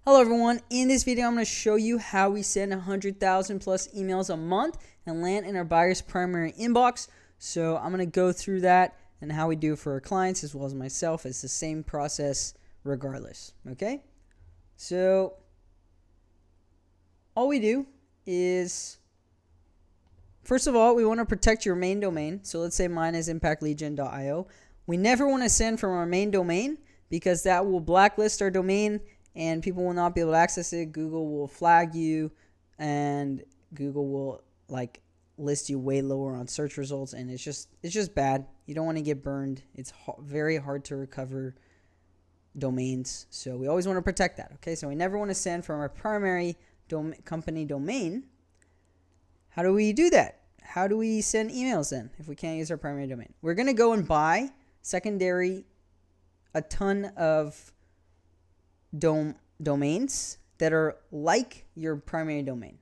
Hello everyone, in this video I'm going to show you how we send 100,000 plus emails a month and land in our buyer's primary inbox. So I'm going to go through that and how we do it for our clients as well as myself. It's the same process regardless, okay? So all we do is, first of all, we want to protect your main domain. So let's say mine is impactleadgen.io. We never want to send from our main domain because that will blacklist our domain and people will not be able to access it. Google will flag you and Google will list you way lower on search results, and it's just bad. You don't want to get burned. It's very hard to recover domains, so we always want to protect that. Okay, so we never want to send from our primary company domain. How do we do that? How do we send emails then if we can't use our primary domain? We're going to go and buy secondary a ton of domains that are like your primary domain,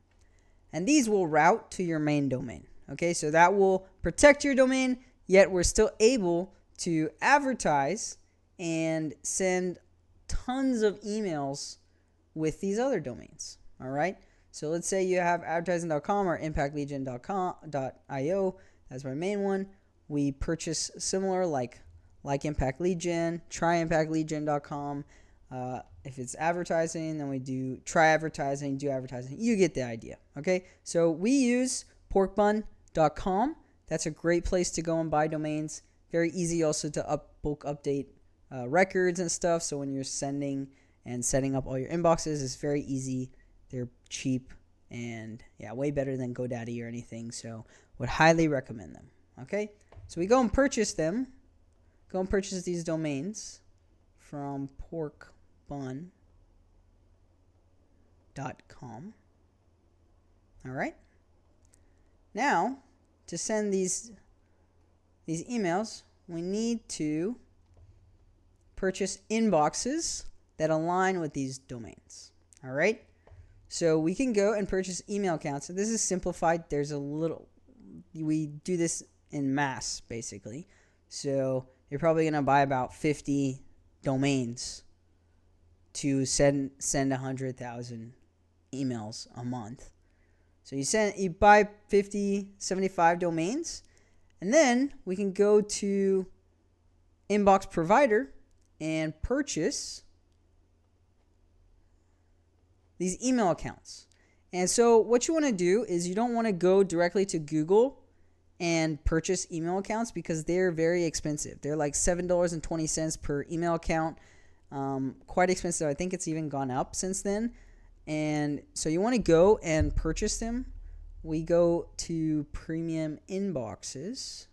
and these will route to your main domain. Okay, so that will protect your domain, yet we're still able to advertise and send tons of emails with these other domains. All right, so let's say you have advertising.com or impactleadgen.io. That's my main one. We purchase similar like Impact Lead Gen, try impactleadgen.com. If it's advertising, then we do try advertising, do advertising. You get the idea. Okay, so we use porkbun.com. That's a great place to go and buy domains. Very easy also to bulk update records and stuff. So when you're sending and setting up all your inboxes, it's very easy. They're cheap and way better than GoDaddy or anything. So would highly recommend them. Okay, so we go and purchase them. Go and purchase these domains from porkbun.com. All right. Now, to send these emails, we need to purchase inboxes that align with these domains. All right. So we can go and purchase email accounts. So this is simplified. We do this in mass basically. So you're probably going to buy about 50 domains to send 100,000 emails a month. So you buy 50, 75 domains, and then we can go to Inbox Provider and purchase these email accounts. And so what you want to do is you don't want to go directly to Google and purchase email accounts because they're very expensive. They're like $7.20 per email account. Quite expensive. I think it's even gone up since then. And so you want to go and purchase them. We go to Premium Inboxes.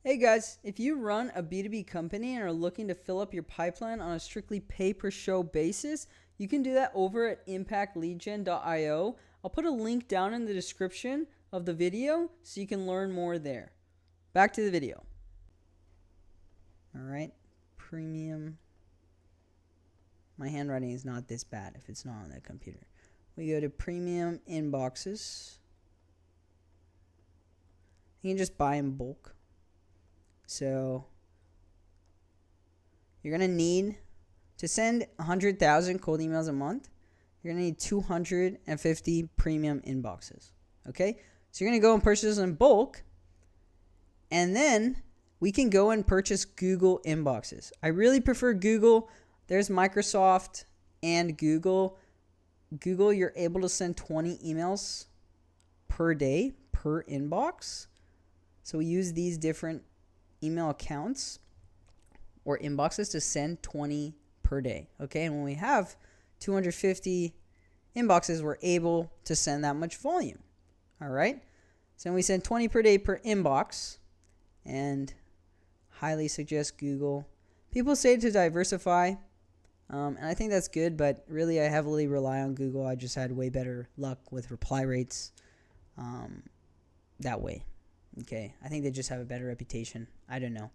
Hey guys, if you run a B2B company and are looking to fill up your pipeline on a strictly pay per show basis, you can do that over at impactleadgen.io. I'll put a link down in the description of the video so you can learn more there. Back to the video. All right, premium. My handwriting is not this bad if it's not on the computer. We go to Premium Inboxes. You can just buy in bulk. So you're going to need to send 100,000 cold emails a month. You're going to need 250 premium inboxes. Okay? So you're going to go and purchase in bulk, and then we can go and purchase Google inboxes. I really prefer Google. There's Microsoft and Google. Google, you're able to send 20 emails per day per inbox. So we use these different email accounts or inboxes to send 20 per day. Okay, and when we have 250 inboxes, we're able to send that much volume. All right, so we send 20 per day per inbox, and highly suggest Google. People say to diversify, and I think that's good, but really I heavily rely on Google. I just had way better luck with reply rates that way. Okay, I think they just have a better reputation. I don't know.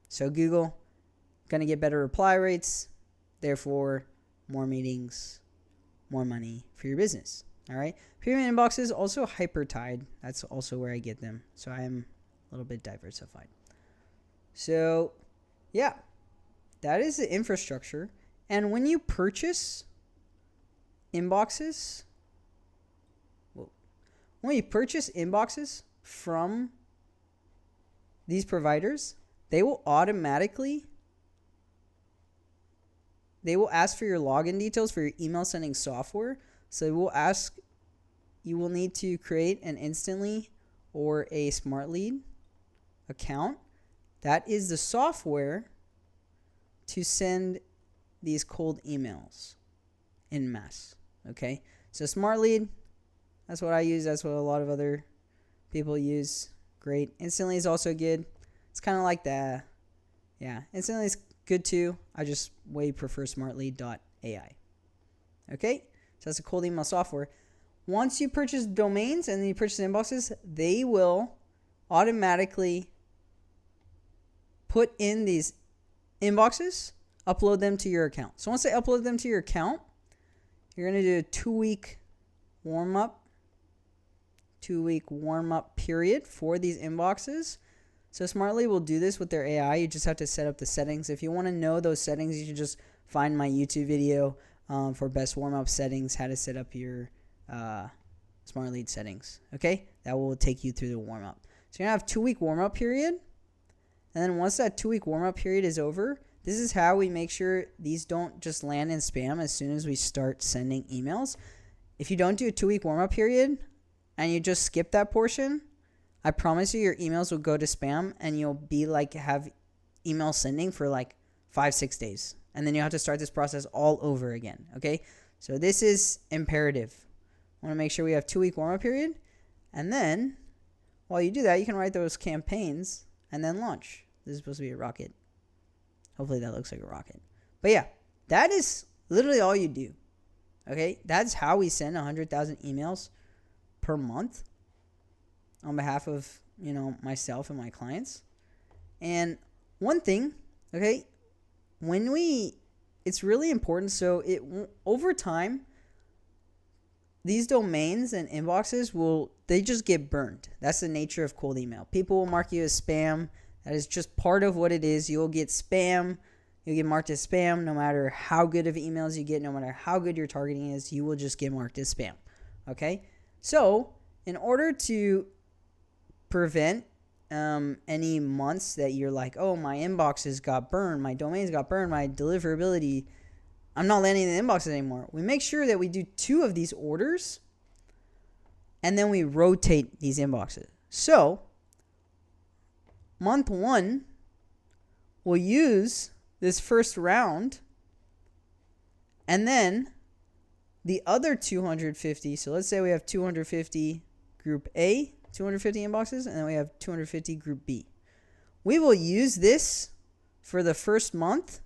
So Google, gonna get better reply rates, therefore more meetings, more money for your business. All right. Premium inboxes also hyper-tied. That's also where I get them. So I am a little bit diversified. So yeah, that is the infrastructure. And when you purchase inboxes, from these providers, they will ask for your login details for your email sending software. So you will need to create an Instantly or a SmartLead account. That is the software to send these cold emails en masse. Okay, so SmartLead, that's what I use. That's what a lot of other people use. Great. Instantly is also good. It's kind of like Instantly is good too. I just way prefer smartlead.ai. Okay, so that's a cold email software. Once you purchase domains and then you purchase inboxes, they will automatically put in these inboxes, upload them to your account. So once they upload them to your account, you're going to do a 2-week warm-up period for these inboxes. So Smartly will do this with their AI. You just have to set up the settings. If you want to know those settings, you should just find my YouTube video for best warm-up settings, how to set up your SmartLead settings. Okay, that will take you through the warm-up. So you're going to have a 2-week warm-up period. And then once that 2-week warm-up period is over, this is how we make sure these don't just land in spam as soon as we start sending emails. If you don't do a 2-week warm-up period and you just skip that portion, I promise you your emails will go to spam and you'll be like have email sending for like 5-6 days. And then you have to start this process all over again. Okay, so this is imperative. I want to make sure we have 2-week warm-up period. And then while you do that, you can write those campaigns and then launch. This is supposed to be a rocket. Hopefully that looks like a rocket. But yeah, that is literally all you do. Okay, that's how we send 100,000 emails per month on behalf of, myself and my clients. And one thing, okay, it's really important. So over time, these domains and inboxes they just get burned. That's the nature of cold email. People will mark you as spam. That is just part of what it is. You'll get spam. You'll get marked as spam no matter how good of emails you get, no matter how good your targeting is, you will just get marked as spam. Okay? So, in order to prevent any months that you're like, oh, my inboxes got burned, my domains got burned, my deliverability, I'm not landing in the inboxes anymore. We make sure that we do 2 of these orders and then we rotate these inboxes. So, month 1, we'll use this first round, and then the other 250. So let's say we have 250 group A, 250 inboxes, and then we have 250 group B. We will use this for the first month,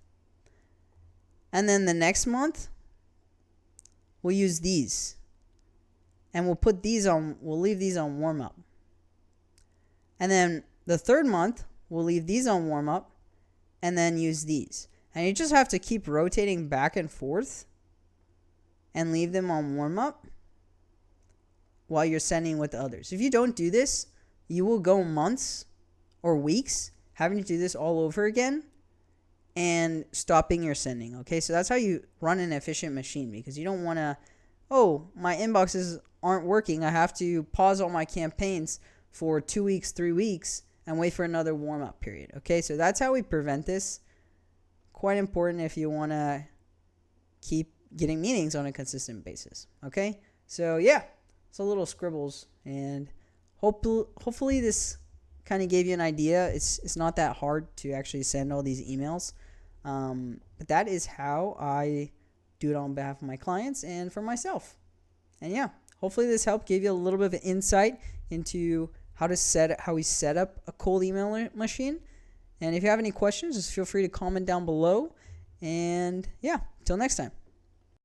and then the next month, we'll use these. And we'll leave these on warm up. And then the third month, we'll leave these on warm up and then use these. And you just have to keep rotating back and forth and leave them on warm up while you're sending with the others. If you don't do this, you will go months or weeks having to do this all over again and stopping your sending. Okay, so that's how you run an efficient machine, because you don't want to, my inboxes aren't working. I have to pause all my campaigns for 2 weeks, 3 weeks, and wait for another warm-up period. Okay, so that's how we prevent this. Quite important if you want to keep getting meetings on a consistent basis. Okay, so yeah, it's a little scribbles, and hopefully this kind of gave you an idea. It's not that hard to actually send all these emails, but that is how I do it on behalf of my clients and for myself. And yeah, hopefully this helped, gave you a little bit of insight into how we set up a cold email machine. And if you have any questions, just feel free to comment down below. And yeah, till next time.